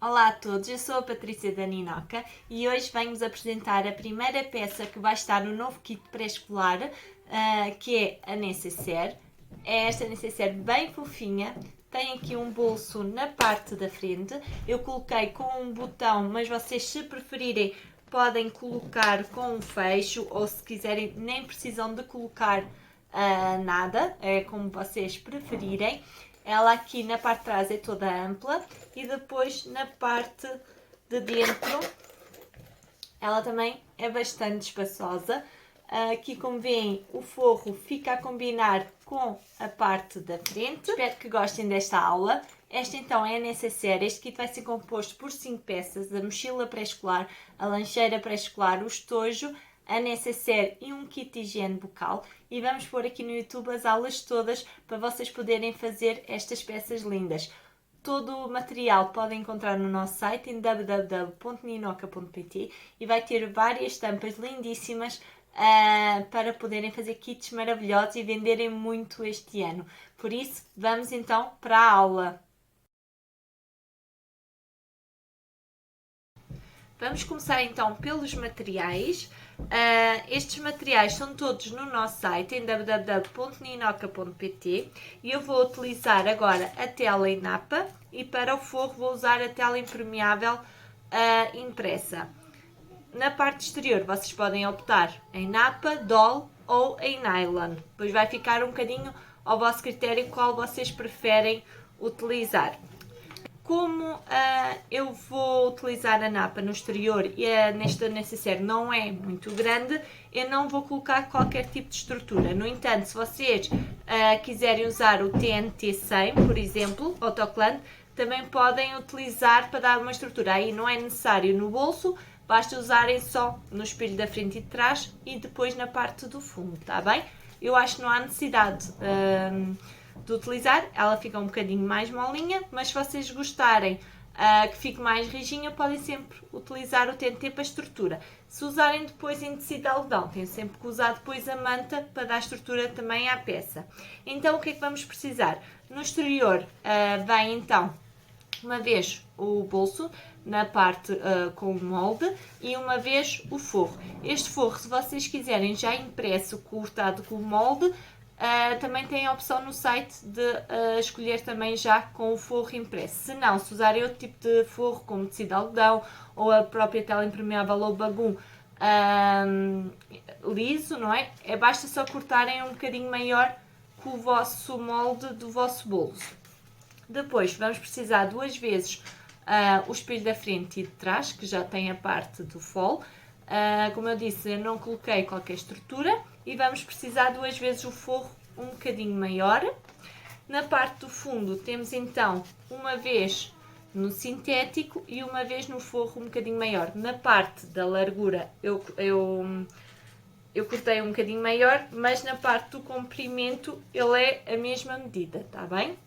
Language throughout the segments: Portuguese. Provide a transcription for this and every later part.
Olá a todos, eu sou a Patrícia da Ninoca e hoje venho-vos apresentar a primeira peça que vai estar no novo kit pré-escolar, que é a necessaire. É esta necessaire bem fofinha, tem aqui um bolso na parte da frente, eu coloquei com um botão, mas vocês se preferirem podem colocar com um fecho ou se quiserem nem precisam de colocar nada, é como vocês preferirem. Ela aqui na parte de trás é toda ampla e depois na parte de dentro ela também é bastante espaçosa. Aqui, como veem, o forro fica a combinar com a parte da frente. Espero que gostem desta aula. Esta então é a necessaire. Este kit vai ser composto por 5 peças: a mochila pré-escolar, a lancheira pré-escolar, o estojo, a necessaire e um kit de higiene bucal. E vamos pôr aqui no YouTube as aulas todas para vocês poderem fazer estas peças lindas. Todo o material podem encontrar no nosso site em www.ninoca.pt e vai ter várias estampas lindíssimas para poderem fazer kits maravilhosos e venderem muito este ano. Por isso, vamos então para a aula. Vamos começar então pelos materiais. Estes materiais são todos no nosso site em www.ninoca.pt e eu vou utilizar agora a tela em napa e para o forro vou usar a tela impermeável impressa. Na parte exterior vocês podem optar em napa, doll ou em nylon, pois vai ficar um bocadinho ao vosso critério qual vocês preferem utilizar. Como eu vou utilizar a napa no exterior e nesta necessaire não é muito grande, eu não vou colocar qualquer tipo de estrutura. No entanto, se vocês quiserem usar o TNT 100, por exemplo, autocolante, também podem utilizar para dar uma estrutura. Aí não é necessário no bolso, basta usarem só no espelho da frente e de trás e depois na parte do fundo, tá bem? Eu acho que não há necessidade de utilizar, ela fica um bocadinho mais molinha, mas se vocês gostarem que fique mais rijinha, podem sempre utilizar o TNT para a estrutura. Se usarem depois em tecido de algodão, têm sempre que usar depois a manta para dar estrutura também à peça. Então o que é que vamos precisar? No exterior vem então uma vez o bolso na parte com o molde e uma vez o forro. Este forro, se vocês quiserem já impresso, cortado com o molde, também tem a opção no site de escolher também já com o forro impresso. Se não, se usarem outro tipo de forro, como tecido de algodão ou a própria tela impermeável ou bagum liso, não é? Basta só cortarem um bocadinho maior que o vosso molde do vosso bolso. Depois vamos precisar duas vezes o espelho da frente e de trás, que já tem a parte do fol. Como eu disse, eu não coloquei qualquer estrutura. E vamos precisar duas vezes o forro um bocadinho maior. Na parte do fundo temos então uma vez no sintético e uma vez no forro um bocadinho maior. Na parte da largura eu cortei um bocadinho maior, mas na parte do comprimento ele é a mesma medida, tá bem?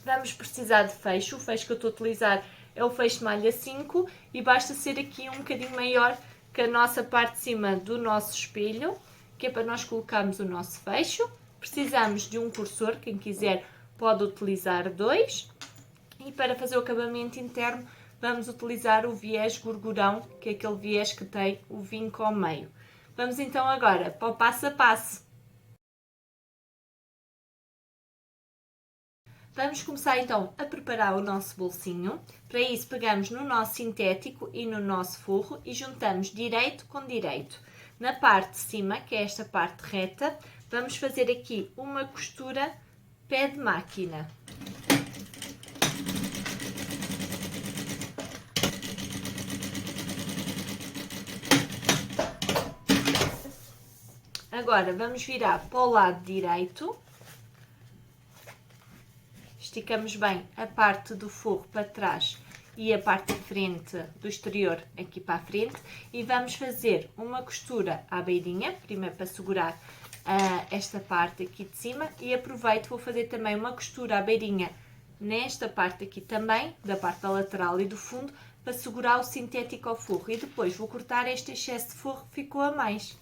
Vamos precisar de fecho. O fecho que eu estou a utilizar é o fecho de malha 5 e basta ser aqui um bocadinho maior que a nossa parte de cima do nosso espelho, que é para nós colocarmos o nosso fecho. Precisamos de um cursor, quem quiser pode utilizar 2. E para fazer o acabamento interno vamos utilizar o viés gorgurão, que é aquele viés que tem o vinco ao meio. Vamos então agora para o passo a passo. Vamos começar então a preparar o nosso bolsinho. Para isso pegamos no nosso sintético e no nosso forro e juntamos direito com direito. Na parte de cima, que é esta parte reta, vamos fazer aqui uma costura pé de máquina. Agora vamos virar para o lado direito. Esticamos bem a parte do forro para trás e a parte da frente do exterior aqui para a frente e vamos fazer uma costura à beirinha, primeiro para segurar esta parte aqui de cima e aproveito, vou fazer também uma costura à beirinha nesta parte aqui também, da parte da lateral e do fundo, para segurar o sintético ao forro e depois vou cortar este excesso de forro que ficou a mais.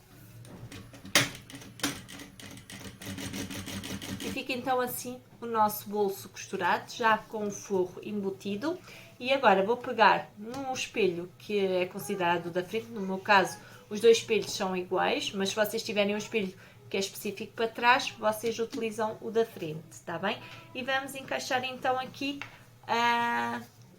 E fica então assim o nosso bolso costurado, já com o forro embutido. E agora vou pegar num espelho que é considerado o da frente, no meu caso os dois espelhos são iguais, mas se vocês tiverem um espelho que é específico para trás, vocês utilizam o da frente, está bem? E vamos encaixar então aqui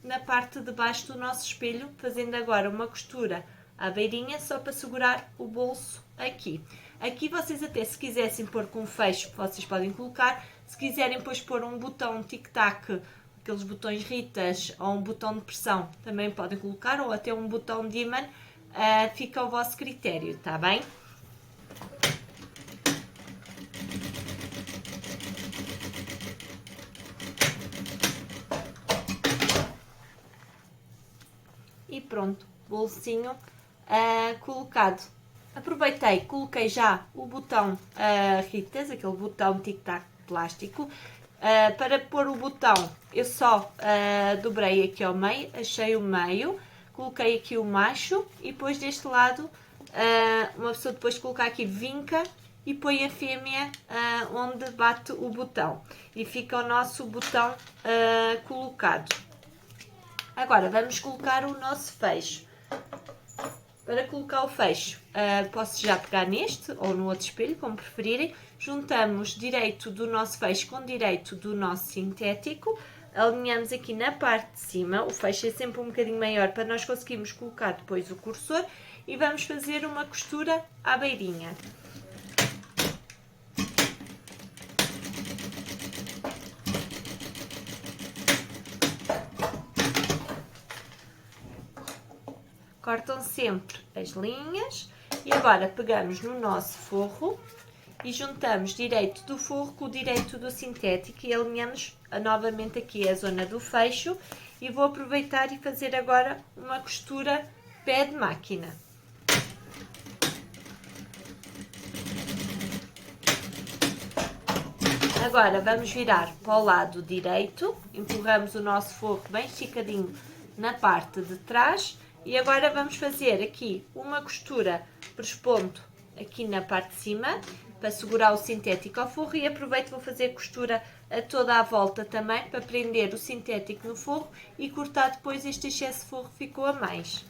na parte de baixo do nosso espelho, fazendo agora uma costura à beirinha, só para segurar o bolso aqui. Aqui vocês até, se quisessem pôr com fecho, vocês podem colocar. Se quiserem depois pôr um botão tic-tac, aqueles botões Ritas, ou um botão de pressão, também podem colocar, ou até um botão de imã, fica ao vosso critério, tá bem? E pronto, bolsinho colocado. Aproveitei, coloquei já o botão Ritas, aquele botão tic-tac plástico. Para pôr o botão, eu só dobrei aqui ao meio, achei o meio, coloquei aqui o macho e depois deste lado, uma pessoa depois de colocar aqui vinca e põe a fêmea onde bate o botão. E fica o nosso botão colocado. Agora vamos colocar o nosso fecho. Para colocar o fecho, posso já pegar neste ou no outro espelho, como preferirem. Juntamos direito do nosso fecho com direito do nosso sintético. Alinhamos aqui na parte de cima. O fecho é sempre um bocadinho maior para nós conseguirmos colocar depois o cursor. E vamos fazer uma costura à beirinha. Cortam sempre as linhas e agora pegamos no nosso forro e juntamos direito do forro com o direito do sintético e alinhamos novamente aqui a zona do fecho e vou aproveitar e fazer agora uma costura pé de máquina. Agora vamos virar para o lado direito, empurramos o nosso forro bem esticadinho na parte de trás. E agora vamos fazer aqui uma costura por ponto aqui na parte de cima, para segurar o sintético ao forro e aproveito e vou fazer costura a toda a volta também, para prender o sintético no forro e cortar depois este excesso de forro que ficou a mais.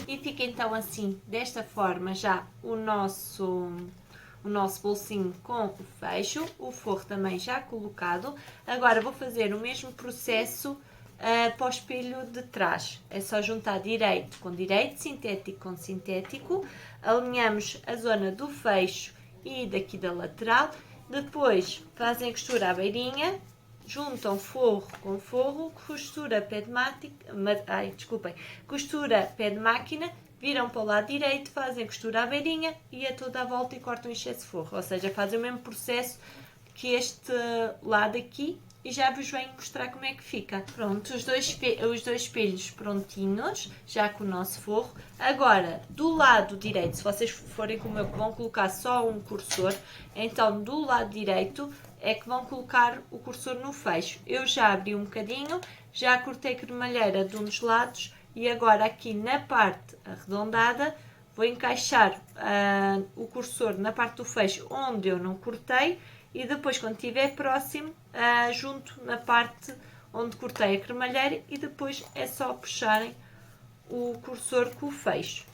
E fica então assim, desta forma já o nosso bolsinho com o fecho, o forro também já colocado. Agora vou fazer o mesmo processo para o espelho de trás. É só juntar direito com direito, sintético com sintético, alinhamos a zona do fecho e daqui da lateral, depois fazem a costura à beirinha, juntam forro com forro, costura pé de máquina, viram para o lado direito, fazem costura à beirinha e a toda a volta e cortam o excesso de forro. Ou seja, fazem o mesmo processo que este lado aqui e já vos venho mostrar como é que fica. Pronto, os dois espelhos prontinhos, já com o nosso forro. Agora, do lado direito, se vocês forem como eu, que vão colocar só um cursor, então do lado direito é que vão colocar o cursor no fecho. Eu já abri um bocadinho, já cortei cremalheira de um dos lados. E agora aqui na parte arredondada vou encaixar o cursor na parte do fecho onde eu não cortei e depois quando estiver próximo junto na parte onde cortei a cremalheira e depois é só puxarem o cursor com o fecho.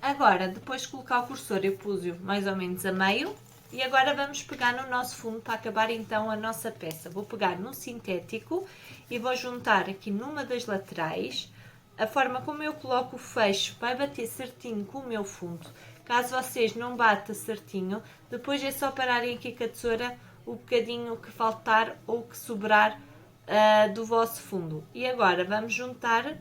Agora depois de colocar o cursor eu pus-o mais ou menos a meio e agora vamos pegar no nosso fundo para acabar então a nossa peça. Vou pegar no sintético e vou juntar aqui numa das laterais. A forma como eu coloco o fecho vai bater certinho com o meu fundo. Caso vocês não batam certinho, depois é só pararem aqui com a tesoura o bocadinho que faltar ou que sobrar do vosso fundo. E agora vamos juntar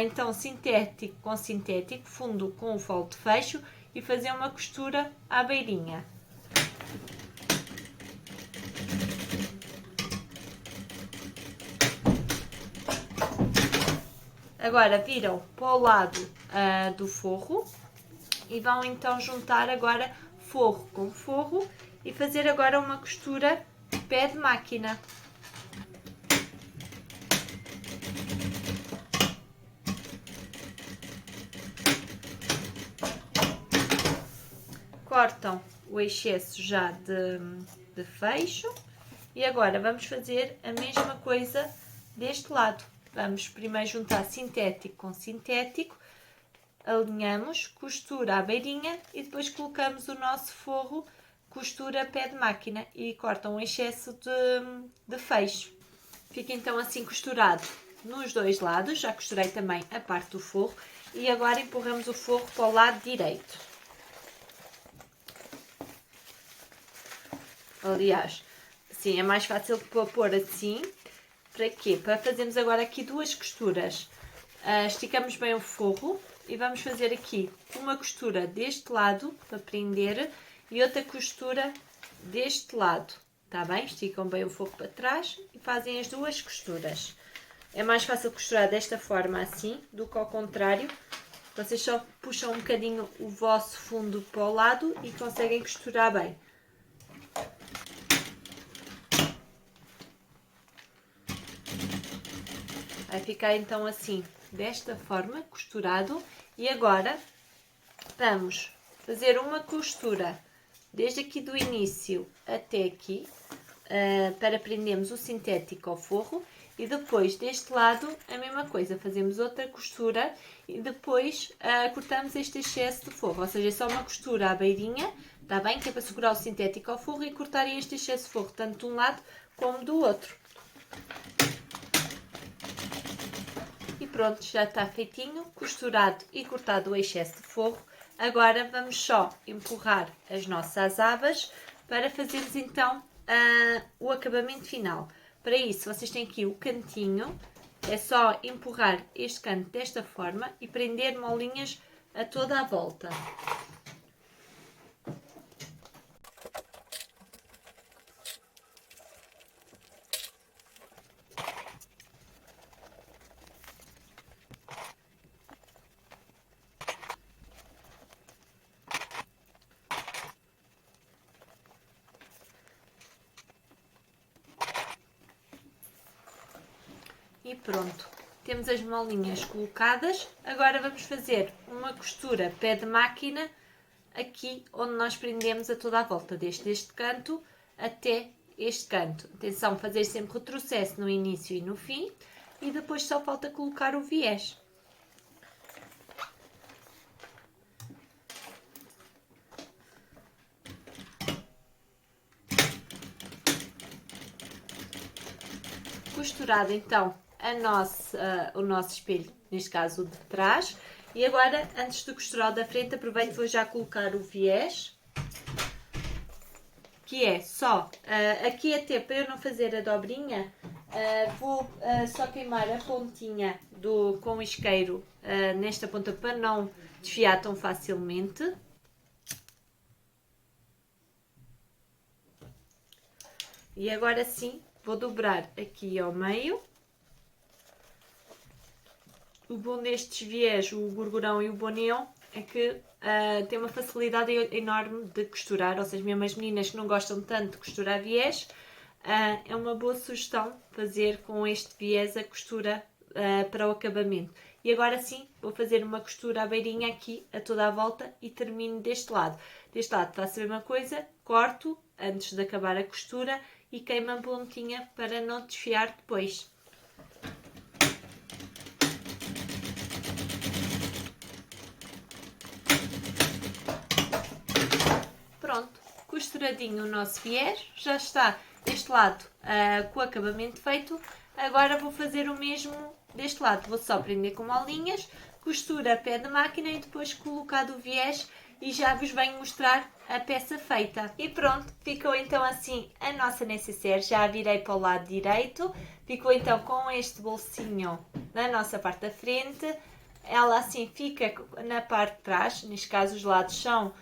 então sintético com sintético, fundo com o folo de fecho e fazer uma costura à beirinha. Agora viram para o lado do forro e vão então juntar agora forro com forro e fazer agora uma costura pé de máquina. Cortam o excesso já de fecho E agora vamos fazer a mesma coisa deste lado. Vamos primeiro juntar sintético com sintético, alinhamos, costura à beirinha e depois colocamos o nosso forro, costura pé de máquina e corta um excesso de fecho. Fica então assim costurado nos dois lados, já costurei também a parte do forro e agora empurramos o forro para o lado direito. Aliás, sim, é mais fácil pôr assim. Para quê? Para fazermos agora aqui duas costuras. Esticamos bem o forro e vamos fazer aqui uma costura deste lado para prender e outra costura deste lado. Está bem? Esticam bem o forro para trás e fazem as duas costuras. É mais fácil costurar desta forma assim do que ao contrário. Vocês só puxam um bocadinho o vosso fundo para o lado e conseguem costurar bem. Vai ficar então assim, desta forma, costurado. E agora vamos fazer uma costura desde aqui do início até aqui, para prendermos o sintético ao forro. E depois deste lado a mesma coisa, fazemos outra costura e depois cortamos este excesso de forro. Ou seja, é só uma costura à beirinha, está bem? Que é para segurar o sintético ao forro e cortar este excesso de forro, tanto de um lado como do outro. E pronto, já está feitinho, costurado e cortado o excesso de forro. Agora vamos só empurrar as nossas abas para fazermos então o acabamento final. Para isso, vocês têm aqui o cantinho, é só empurrar este canto desta forma e prender molinhas a toda a volta. E pronto, temos as molinhas colocadas. Agora vamos fazer uma costura pé de máquina aqui onde nós prendemos a toda a volta, desde este canto até este canto. Atenção, fazer sempre retrocesso no início e no fim e depois só falta colocar o viés. Costurado então o nosso espelho, neste caso o de trás. E agora, antes de costurar o da frente, aproveito e vou já colocar o viés, que é só, aqui até para eu não fazer a dobrinha, vou só queimar a pontinha com o isqueiro nesta ponta para não desfiar tão facilmente. E agora sim, vou dobrar aqui ao meio. O bom destes viés, o gorgorão e o boneon, é que tem uma facilidade enorme de costurar, ou seja, mesmo as meninas que não gostam tanto de costurar viés, é uma boa sugestão fazer com este viés a costura para o acabamento. E agora sim, vou fazer uma costura à beirinha aqui, a toda a volta, e termino deste lado. Deste lado faço a mesma coisa, corto antes de acabar a costura e queimo a pontinha para não desfiar depois. Pronto, costuradinho o nosso viés, já está deste lado com o acabamento feito. Agora vou fazer o mesmo deste lado, vou só prender com molinhas, costura a pé de máquina e depois colocar o viés e já vos venho mostrar a peça feita. E pronto, ficou então assim a nossa necessaire, já a virei para o lado direito, ficou então com este bolsinho na nossa parte da frente, ela assim fica na parte de trás, neste caso os lados são...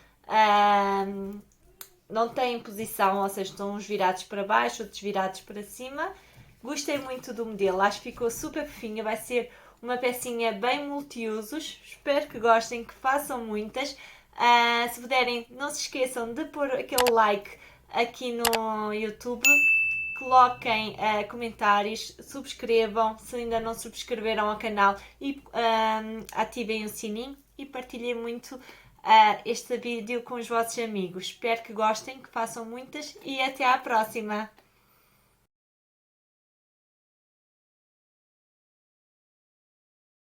não têm posição, ou seja, estão uns virados para baixo, outros virados para cima. Gostei muito do modelo, acho que ficou super fofinha, vai ser uma pecinha bem multiusos, espero que gostem, que façam muitas. Se puderem, não se esqueçam de pôr aquele like aqui no YouTube, coloquem comentários, subscrevam se ainda não subscreveram ao canal e ativem o sininho e partilhem muito este vídeo com os vossos amigos. Espero que gostem, que façam muitas e até à próxima!